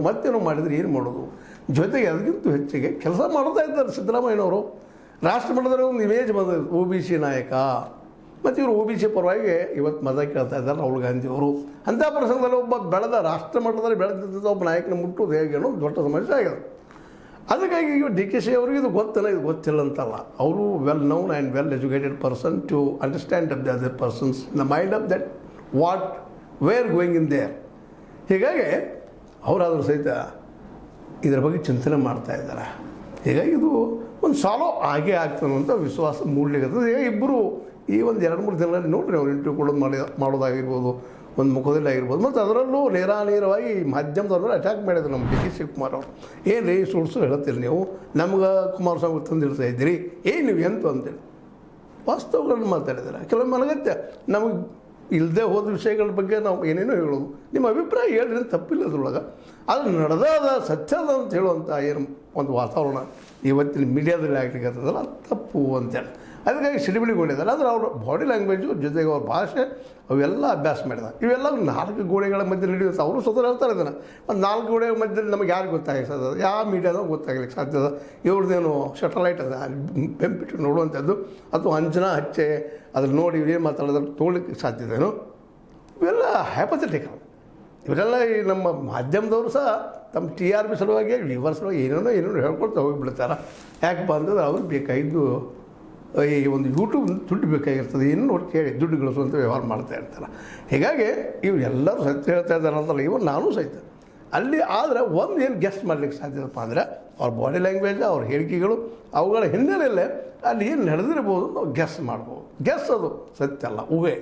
ಮತ್ತೇನೋ ಮಾಡಿದರೆ ಏನು ಮಾಡೋದು? ಜೊತೆಗೆ ಅದಕ್ಕಿಂತ ಹೆಚ್ಚಿಗೆ ಕೆಲಸ ಮಾಡ್ತಾ ಇದ್ದಾರೆ ಸಿದ್ದರಾಮಯ್ಯನವರು. ರಾಷ್ಟ್ರ ಮಟ್ಟದಲ್ಲಿ ಒಂದು ಇಮೇಜ್ ಬಂದಿದೆ, ಒ ಬಿ ಸಿ ನಾಯಕ. ಮತ್ತು ಇವರು ಒ ಬಿ ಸಿ ಪರವಾಗಿ ಇವತ್ತು ಮತ ಕೇಳ್ತಾ ಇದ್ದಾರೆ ರಾಹುಲ್ ಗಾಂಧಿಯವರು. ಅಂಥ ಪ್ರಸಂಗದಲ್ಲಿ ಒಬ್ಬ ರಾಷ್ಟ್ರ ಮಟ್ಟದಲ್ಲಿ ಬೆಳೆದಿದ್ದ ಒಬ್ಬ ನಾಯಕನ ಮುಟ್ಟೋದು ಹೇಗೆ ಅನ್ನೋದು ದೊಡ್ಡ ಸಮಸ್ಯೆ ಆಗಿದೆ. ಅದಕ್ಕಾಗಿ ಈಗ ಡಿ ಕೆ ಶಿ ಅವರಿಗೆ ಇದು ಗೊತ್ತಲ್ಲ, ಇದು ಗೊತ್ತಿಲ್ಲ ಅಂತಲ್ಲ. ಅವರು well known and well educated person to understand the other persons in the mind of that what were going in there. ಹೀಗಾಗಿ ಅವರಾದರೂ ಸಹಿತ ಇದರ ಬಗ್ಗೆ ಚಿಂತನೆ ಮಾಡ್ತಾ ಇದ್ದಾರೆ. ಹೀಗಾಗಿ ಇದು ಒಂದು ಸಾಲೋ ಆಗೇ ಆಗ್ತಾನೆ ಅಂತ ವಿಶ್ವಾಸ ಮೂಡಲಿಕ್ಕೆ. ಈಗ ಇಬ್ಬರು ಈ ಒಂದು 2-3 ದಿನಗಳಲ್ಲಿ ನೋಡಿರಿ ಅವ್ರು ಇಂಟರ್ವ್ಯೂ ಕೊಡೋದು ಮಾಡೋದಾಗಿರ್ಬೋದು, ಒಂದು ಮುಖದಲ್ಲಿ ಆಗಿರ್ಬೋದು. ಮತ್ತು ಅದರಲ್ಲೂ ನೇರವಾಗಿ ಮಾಧ್ಯಮದವ್ರ ಅಟ್ಯಾಕ್ ಮಾಡಿದ್ರು ನಮ್ಮ ಡಿ ಕೆ ಶಿವಕುಮಾರ್ ಅವರು. ಏನು ರೀ ಸುಳ್ಸು ಹೇಳ್ತೀರಿ ನೀವು, ನಮ್ಗೆ ಕುಮಾರಸ್ವಾಮಿ ತಂದು ಇಡ್ತಾ ಇದ್ದೀರಿ, ಏನು ನೀವು ಎಂತ ಅಂತೇಳಿ ವಾಸ್ತವಗಳನ್ನು ಮಾತಾಡಿದ್ದಾರೆ. ಕೆಲವೊಮ್ಮೆ ಅನಗತ್ಯ ನಮಗೆ ಇಲ್ಲದೆ ಹೋದ ವಿಷಯಗಳ ಬಗ್ಗೆ ನಾವು ಏನೇನೋ ಹೇಳೋದು, ನಿಮ್ಮ ಅಭಿಪ್ರಾಯ ಹೇಳ್ರಿ ಅಂತ ತಪ್ಪಿಲ್ಲ ಅದ್ರೊಳಗೆ. ಅದು ನಡೆದಾದ ಸತ್ಯದ ಅಂತ ಹೇಳುವಂಥ ಏನು ಒಂದು ವಾತಾವರಣ ಇವತ್ತಿನ ಮೀಡಿಯಾದಲ್ಲಿ ಆಗ್ಲಿಕ್ಕತ್ತದಲ್ಲ, ಅದು ತಪ್ಪು ಅಂತೇಳಿ ಅದಕ್ಕಾಗಿ ಸಿಡಿಬಿಡಿಗೊಂಡಿದ್ದಾರೆ. ಆದರೆ ಅವ್ರ ಬಾಡಿ ಲ್ಯಾಂಗ್ವೇಜು ಜೊತೆಗೆ ಅವ್ರ ಭಾಷೆ ಅವೆಲ್ಲ ಅಭ್ಯಾಸ ಮಾಡಿದ್ದಾರೆ. ಇವೆಲ್ಲ 4 ಗೋಡೆಗಳ ಮಧ್ಯೆ ನಡೆಯುತ್ತೆ. ಅವರು ಸ್ವತಃ ಹೇಳ್ತಾರೆ ಇದನ್ನು. ಒಂದು 4 ಗೋಡೆಗಳ ಮಧ್ಯದಲ್ಲಿ ನಮಗೆ ಯಾರು ಗೊತ್ತಾಗಿರ್ತದೆ, ಯಾವ ಮೀಡಿಯಾದಾಗ ಗೊತ್ತಾಗಲಿಕ್ಕೆ ಸಾಧ್ಯದ? ಇವ್ರದ್ದೇನು ಸೆಟಲೈಟ್ ಅದ ಬೆಂಪಿಟ್ಟು ನೋಡುವಂಥದ್ದು, ಅಥವಾ ಅಂಜನಾ ಹಚ್ಚೆ ಅದ್ರಲ್ಲಿ ನೋಡಿ ಏನು ಮಾತಾಡೋದ್ರೆ ತೊಗೊಳ್ಲಿಕ್ಕೆ ಸಾಧ್ಯತೆಯೋ? ಇವೆಲ್ಲ ಹ್ಯಾಪಥೆಟಿಕಲ್. ಇವರೆಲ್ಲ ಈ ನಮ್ಮ ಮಾಧ್ಯಮದವರು ಸಹ ತಮ್ಮ TRP ಸಲುವಾಗಿ ಲಿವರ್ ಸಲುವಾಗಿ ಏನೇನೋ ಹೇಳ್ಕೊಳ್ತಾ ಹೋಗಿಬಿಡ್ತಾರೆ. ಯಾಕಪ್ಪ ಅಂತಂದ್ರೆ ಅವ್ರಿಗೆ ಬೇಕಾಗಿದ್ದು ಈ ಒಂದು ಯೂಟ್ಯೂಬ್ ದುಡ್ಡು ಬೇಕಾಗಿರ್ತದೆ, ಏನು ನೋಡಿ ಕೇಳಿ ದುಡ್ಡು ಗಳಿಸುವಂಥ ವ್ಯವಹಾರ ಮಾಡ್ತಾ ಇರ್ತಾರೆ. ಹೀಗಾಗಿ ಇವೆಲ್ಲರೂ ಸತ್ಯ ಹೇಳ್ತಾ ಇದ್ದಾರೆ ಅಂತಲ್ಲ, ಇವನು ನಾನು ಸಹಿತ ಅಲ್ಲಿ. ಆದರೆ ಒಂದು ಏನು ಗೆಸ್ಟ್ ಮಾಡಲಿಕ್ಕೆ ಸಾಧ್ಯದಪ್ಪ ಅಂದರೆ ಅವ್ರ ಬಾಡಿ ಲ್ಯಾಂಗ್ವೇಜ್, ಅವ್ರ ಹೇಳಿಕೆಗಳು, ಅವುಗಳ ಹಿನ್ನೆಲೆಯಲ್ಲೇ ಅಲ್ಲಿ ಏನು ನಡೆದಿರ್ಬೋದು ನಾವು ಗೆಸ್ ಮಾಡ್ಬೋದು. ಗೆಸ್ ಅದು ಸತ್ಯ ಅಲ್ಲ, ಊಹೆ.